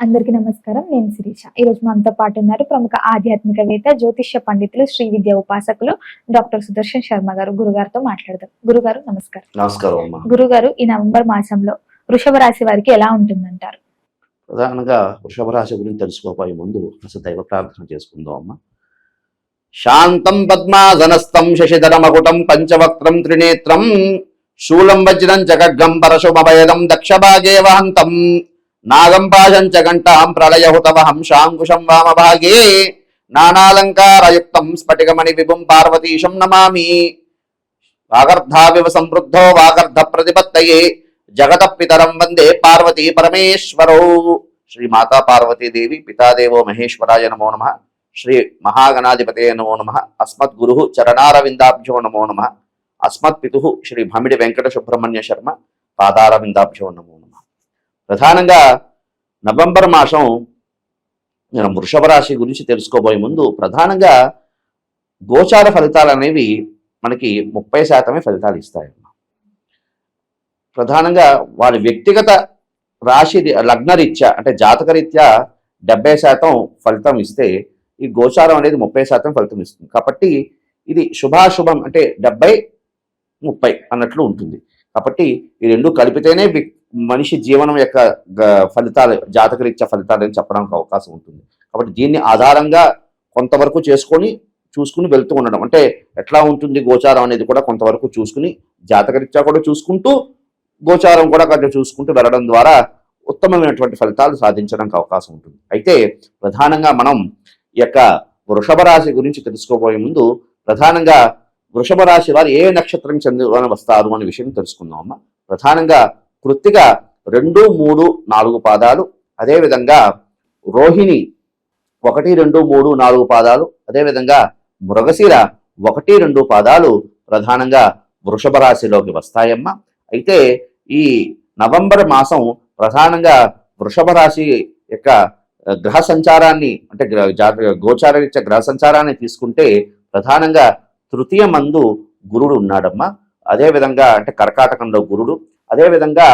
అందరికీ నమస్కారం. నేను శిరీష. ఈరోజు మనతో పాటు ఉన్నారు ప్రముఖ ఆధ్యాత్మికవేత్త, జ్యోతిష్య పండితులు, శ్రీ విద్య ఉపాసకులు డాక్టర్ సుదర్శన్ శర్మ గారు. గురుగారితో మాట్లాడదాం. గురుగారు నమస్కారం. నమస్కారం. గురుగారు, ఈ నవంబర్ మాసంలో వృషభ రాశి వారికి ఎలా ఉంటుందంటారు? ప్రధానంగా వృషభ రాశి గురించి తెలుసుకోబోయే ముందు అసలు దైవ ప్రార్థన చేసుకుందాం అమ్మ. శాంతం పద్మాసనస్థం శశిధరమకుటం పంచవక్త్రం త్రినేత్రం శూలం వజ్రం జగడ్గం పరశుమభయదం దక్షభాగే వహంతం నాగం పాశం చ ఘంటాం ప్రళయహుతవహం శాంకుశం వామభాగే నానాలంకారయుక్తం స్ఫటికమణి విభుం పార్వతీశం నమామి. వాగర్ధావివ సంవృద్ధో వాగర్ధ ప్రతిపత్తయే జగత పితరం వందే పార్వతీ పరమేశ్వరౌ. శ్రీ మాతా పార్వతీదేవి పితాదేవో మహేశ్వరాయ నమో నమః. శ్రీ మహాగణాధిపతయ నమో నమః. అస్మద్ గురు చరణారవిందాభ్యో నమో నమః. అస్మత్ పితు శ్రీ భమిడి వెంకట సుబ్రహ్మణ్య శర్మ పాదారవిందాభ్యో నమో నమః. ప్రధానంగా నవంబర్ మాసం మనం వృషభ రాశి గురించి తెలుసుకోబోయే ముందు ప్రధానంగా గోచార ఫలితాలు అనేవి మనకి 30% ఫలితాలు ఇస్తాయి. ప్రధానంగా వారి వ్యక్తిగత రాశి లగ్నరీత్యా అంటే జాతకరీత్యా 70% ఫలితం ఇస్తే ఈ గోచారం అనేది 30% ఫలితం ఇస్తుంది. కాబట్టి ఇది శుభాశుభం అంటే 70-30 అన్నట్లు ఉంటుంది. కాబట్టి ఈ రెండు కలిపితేనే మనిషి జీవనం యొక్క ఫలితాలు జాతకరీత్యా ఫలితాలు అని చెప్పడానికి అవకాశం ఉంటుంది. కాబట్టి దీన్ని ఆధారంగా కొంతవరకు చూసుకుని వెళ్తూ ఉండడం అంటే ఎట్లా ఉంటుంది గోచారం అనేది కూడా కొంతవరకు చూసుకుని జాతకరీత్యా కూడా చూసుకుంటూ గోచారం కూడా కొంచెం చూసుకుంటూ వెళ్ళడం ద్వారా ఉత్తమమైనటువంటి ఫలితాలు సాధించడానికి అవకాశం ఉంటుంది. అయితే ప్రధానంగా మనం ఈ యొక్క వృషభ రాశి గురించి తెలుసుకోబోయే ముందు ప్రధానంగా వృషభ రాశి వారు ఏ నక్షత్రం చెందిన వస్తారు అనే విషయం తెలుసుకుందాం అమ్మ. ప్రధానంగా కృత్తిక 2, 3, 4 పాదాలు, అదేవిధంగా రోహిణి 1, 2, 3, 4 పాదాలు, అదేవిధంగా మృగశిర 1, 2 పాదాలు ప్రధానంగా వృషభ రాశిలోకి వస్తాయమ్మ. అయితే ఈ నవంబర్ మాసం ప్రధానంగా వృషభ రాశి యొక్క గ్రహ సంచారాన్ని అంటే గోచారరీత్యా గ్రహ సంచారాన్ని తీసుకుంటే ప్రధానంగా తృతీయ మందు గురుడు ఉన్నాడమ్మా. అదేవిధంగా అంటే కర్కాటకంలో గురుడు, అదేవిధంగా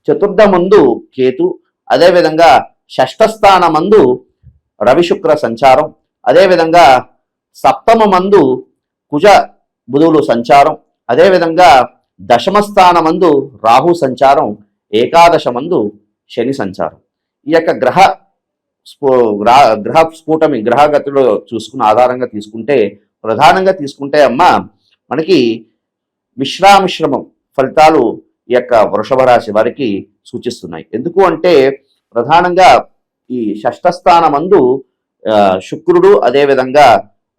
చతుర్థ మందు కేతు, అదేవిధంగా షష్ఠస్థాన మందు రవిశుక్ర సంచారం, అదేవిధంగా సప్తమ మందు కుజ బుధులు సంచారం, అదేవిధంగా దశమస్థాన మందు రాహు సంచారం, ఏకాదశ మందు శని సంచారం. ఈ యొక్క గ్రహ స్ఫూటమి గ్రహగతిలో చూసుకున్న ఆధారంగా తీసుకుంటే ప్రధానంగా తీసుకుంటే అమ్మ మనకి మిశ్రమం ఫలితాలు ఈ యొక్క వృషభ రాశి వారికి సూచిస్తున్నాయి. ఎందుకు అంటే ప్రధానంగా ఈ షష్ఠస్థాన మందు శుక్రుడు అదేవిధంగా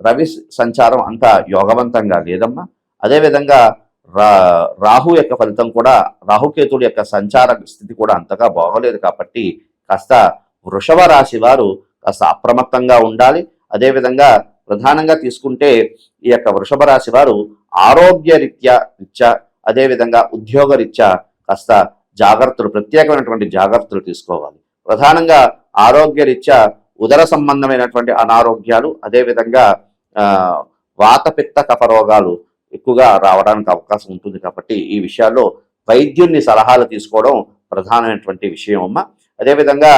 రవి సంచారం అంత యోగవంతంగా లేదమ్మా. అదేవిధంగా రాహు యొక్క ఫలితం కూడా రాహుకేతుడు యొక్క సంచార స్థితి కూడా అంతగా బాగోలేదు. కాబట్టి కాస్త వృషభ రాశి వారు కాస్త అప్రమత్తంగా ఉండాలి. అదేవిధంగా ప్రధానంగా తీసుకుంటే ఈ యొక్క వృషభ రాశి వారు ఆరోగ్య రీత్యా అదేవిధంగా ఉద్యోగ రీత్యా కాస్త ప్రత్యేకమైనటువంటి జాగ్రత్తలు తీసుకోవాలి. ప్రధానంగా ఆరోగ్య రీత్యా ఉదర సంబంధమైనటువంటి అనారోగ్యాలు, అదేవిధంగా వాతపిత్త కఫ రోగాలు ఎక్కువగా రావడానికి అవకాశం ఉంటుంది. కాబట్టి ఈ విషయాల్లో వైద్యుని సలహాలు తీసుకోవడం ప్రధానమైనటువంటి విషయం అమ్మ. అదేవిధంగా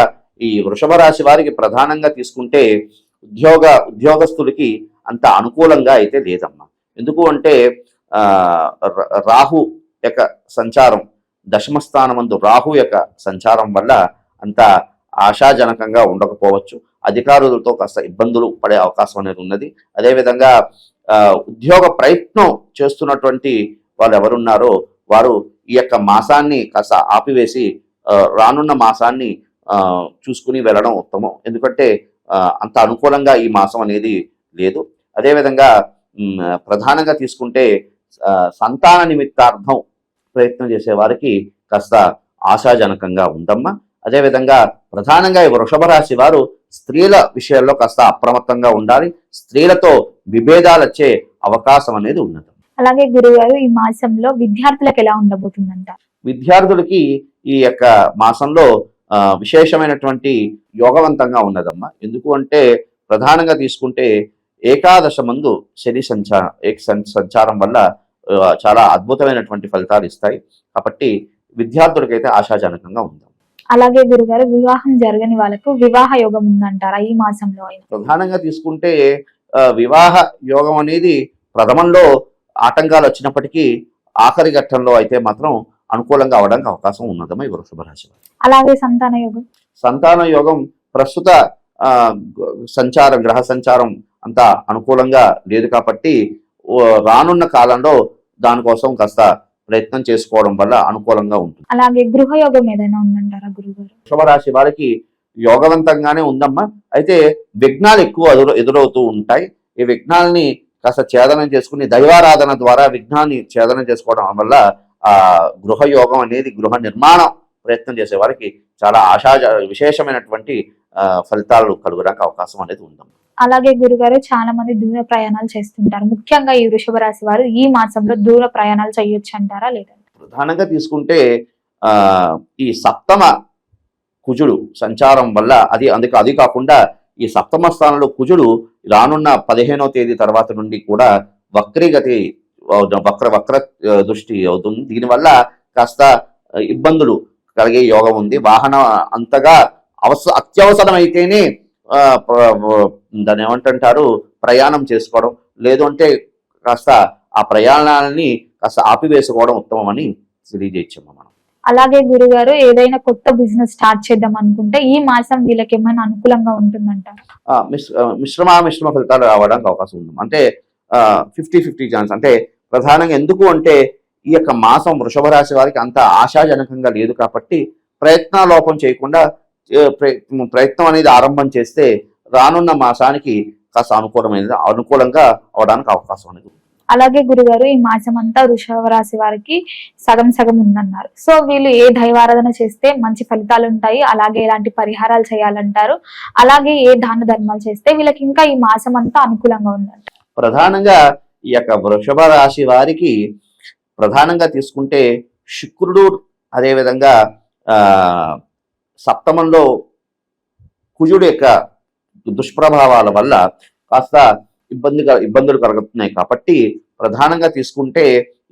ఈ వృషభ రాశి వారికి ప్రధానంగా తీసుకుంటే ఉద్యోగస్తులకి అంత అనుకూలంగా అయితే లేదమ్మా. ఎందుకు అంటే రాహు యొక్క సంచారం దశమస్థానమందు రాహు యొక్క సంచారం వల్ల అంత ఆశాజనకంగా ఉండకపోవచ్చు. అధికారులతో కాస్త ఇబ్బందులు పడే అవకాశం అనేది ఉన్నది. అదేవిధంగా ఉద్యోగ ప్రయత్నం చేస్తున్నటువంటి వాళ్ళు ఎవరున్నారో వారు ఈ యొక్క మాసాన్ని కాస్త ఆపివేసి రానున్న మాసాన్ని చూసుకుని వెళ్ళడం ఉత్తమం. ఎందుకంటే అంత అనుకూలంగా ఈ మాసం అనేది లేదు. అదేవిధంగా ప్రధానంగా తీసుకుంటే సంతాన నిమిత్తార్థం ప్రయత్నం చేసే వారికి కాస్త ఆశాజనకంగా ఉందమ్మా. అదేవిధంగా ప్రధానంగా ఈ వృషభ రాశి వారు స్త్రీల విషయాల్లో కాస్త అప్రమత్తంగా ఉండాలి. స్త్రీలతో విభేదాలు వచ్చే అవకాశం అనేది ఉన్నది. అలాగే గురుగారు, ఈ మాసంలో విద్యార్థులకు ఎలా ఉండబోతుందంట? విద్యార్థులకి ఈ యొక్క మాసంలో విశేషమైనటువంటి యోగవంతంగా ఉన్నదమ్మా. ఎందుకు అంటే ప్రధానంగా తీసుకుంటే ఏకాదశ మందు శని సంచారం వల్ల చాలా అద్భుతమైనటువంటి ఫలితాలు ఇస్తాయి. కాబట్టి విద్యార్థులకైతే ఆశాజనకంగా ఉంది. అలాగే గురుగారు వివాహం జరగని వాళ్ళకు వివాహ యోగం ఉందంటారా ఈ మాసంలో అయినా? ప్రధానంగా తీసుకుంటే వివాహ యోగం అనేది ప్రథమంలో ఆటంకాలు వచ్చినప్పటికీ ఆఖరి ఘట్టంలో అయితే మాత్రం అనుకూలంగా అవడానికి అవకాశం ఉన్నదమ్మా ఈ వృషభ రాశి వారికి. అలాగే సంతాన యోగం? సంతాన యోగం ప్రస్తుత ఆ, సంచారం గ్రహ సంచారం అంత అనుకూలంగా లేదు కాబట్టి రానున్న కాలంలో దానికోసం కాస్త ప్రయత్నం చేసుకోవడం వల్ల అనుకూలంగా ఉంటుంది. అలాగే గృహ యోగం ఏదైనా ఉందంటారా గురుగారు? వృషభ రాశి వారికి యోగవంతంగానే ఉందమ్మా. అయితే విఘ్నాలు ఎక్కువ ఎదురవుతూ ఉంటాయి. ఈ విఘ్నాలని కాస్త ఛేదనం చేసుకుని దైవారాధన ద్వారా విఘ్నాన్ని ఛేదనం చేసుకోవడం వల్ల ఆ గృహ యోగం అనేది గృహ నిర్మాణం ప్రయత్నం చేసే వారికి చాలా విశేషమైనటువంటి ఫలితాలు కలుగడానికి అవకాశం అనేది ఉందమ్మా. అలాగే గురుగారు చాలా మంది దూర ప్రయాణాలు చేస్తుంటారు. ముఖ్యంగా ఈ వృషభ రాశి వారు ఈ మాసంలో దూర ప్రయాణాలు చేయొచ్చు అంటారా లేదంటే? ప్రధానంగా తీసుకుంటే ఈ సప్తమ కుజుడు సంచారం వల్ల అది కాకుండా ఈ సప్తమ స్థానంలో కుజుడు రానున్న 15వ తేదీ తర్వాత నుండి కూడా వక్రీగతి వక్ర దృష్టి అవుతుంది. దీనివల్ల కాస్త ఇబ్బందులు కలిగే యోగం ఉంది. వాహనం అంతగా అత్యవసరమైతేనే దాన్ని ఏమంటుంటారు ప్రయాణం చేసుకోవడం, లేదు అంటే కాస్త ఆ ప్రయాణాలని కాస్త ఆపివేసుకోవడం ఉత్తమం అని తెలియజేయచ్చమ్మా మనం. అలాగే గురుగారు ఏదైనా కొత్త బిజినెస్ స్టార్ట్ చేద్దాం అనుకుంటే ఈ మాసం వీళ్ళకి ఏమైనా అనుకూలంగా ఉంటుందంటారు? మిశ్రమ ఫలితాలు రావడానికి అవకాశం ఉంది. అంటే 50-50 ఛాన్స్. అంటే ప్రధానంగా ఎందుకు అంటే ఈ యొక్క మాసం వృషభ రాశి వారికి అంత ఆశాజనకంగా లేదు కాబట్టి ప్రయత్నాలోపం చేయకుండా ప్రయత్నం అనేది ఆరంభం చేస్తే రానున్న మాసానికి కాస్త అనుకూలంగా అవడానికి అవకాశం అనేది. అలాగే గురుగారు ఈ మాసం అంతా వృషభ రాశి వారికి సగం సగం ఉందన్నారు. సో వీళ్ళు ఏ దైవారాధన చేస్తే మంచి ఫలితాలు ఉంటాయి, అలాగే ఎలాంటి పరిహారాలు చేయాలంటారు, అలాగే ఏ దాన ధర్మాలు చేస్తే వీళ్ళకి ఇంకా ఈ మాసం అంతా అనుకూలంగా ఉందంట? ప్రధానంగా ఈ యొక్క వృషభ రాశి వారికి ప్రధానంగా తీసుకుంటే శుక్రుడు, అదేవిధంగా సప్తమంలో కుజుడు యొక్క దుష్ప్రభావాల వల్ల కాస్త ఇబ్బందులు కలుగుతున్నాయి. కాబట్టి ప్రధానంగా తీసుకుంటే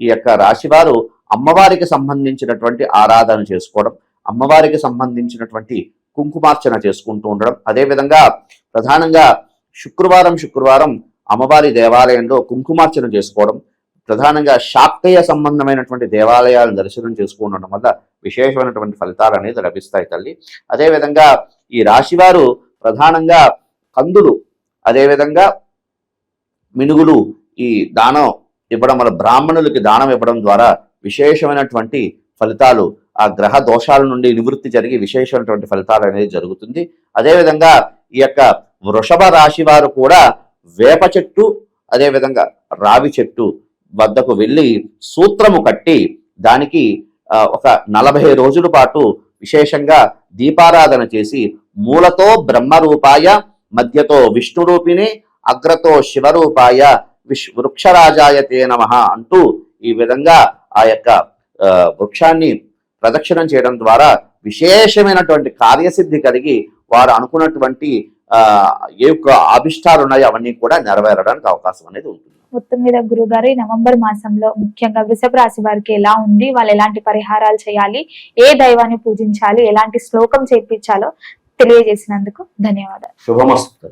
ఈ యొక్క రాశివారు అమ్మవారికి సంబంధించినటువంటి ఆరాధన చేసుకోవడం, అమ్మవారికి సంబంధించినటువంటి కుంకుమార్చన చేసుకుంటూ ఉండడం, అదేవిధంగా ప్రధానంగా శుక్రవారం అమ్మవారి దేవాలయంలో కుంకుమార్చన చేసుకోవడం, ప్రధానంగా శాక్తేయ సంబంధమైనటువంటి దేవాలయాలను దర్శనం చేసుకోవడం వల్ల విశేషమైనటువంటి ఫలితాలు అనేది లభిస్తాయి తల్లి. అదేవిధంగా ఈ రాశివారు ప్రధానంగా కందులు, అదేవిధంగా మినుగులు ఈ దానం ఇవ్వడం వల్ల, బ్రాహ్మణులకి దానం ఇవ్వడం ద్వారా విశేషమైనటువంటి ఫలితాలు, ఆ గ్రహ దోషాల నుండి నివృత్తి జరిగి విశేషమైనటువంటి ఫలితాలు అనేది జరుగుతుంది. అదేవిధంగా ఈ యొక్క వృషభ రాశి వారు కూడా వేప చెట్టు, అదేవిధంగా రావి చెట్టు వద్దకు వెళ్ళి సూత్రము కట్టి దానికి ఒక 40 రోజుల పాటు విశేషంగా దీపారాధన చేసి మూలతో బ్రహ్మరూపాయ, మధ్యతో విష్ణు రూపిణి, అగ్రతో శివరూపాయ వృక్షరాజాయతే నమః అంటూ ఈ విధంగా ఆ యొక్క వృక్షాన్ని ప్రదక్షిణం చేయడం ద్వారా విశేషమైనటువంటి కార్యసిద్ధి కలిగి వారు అనుకున్నటువంటి ఏ యొక్క అభిష్టాలు ఉన్నాయో అవన్నీ కూడా నెరవేరడానికి అవకాశం అనేది ఉంటుంది. మొత్తం మీద గురుగారు ఈ నవంబర్ మాసంలో ముఖ్యంగా వృషభ రాశి వారికి ఎలా ఉంది, వాళ్ళు ఎలాంటి పరిహారాలు చేయాలి, ఏ దైవాన్ని పూజించాలి, ఎలాంటి శ్లోకం చేర్పించాలో తెలియజేసినందుకు ధన్యవాదాలు. శుభమస్తు.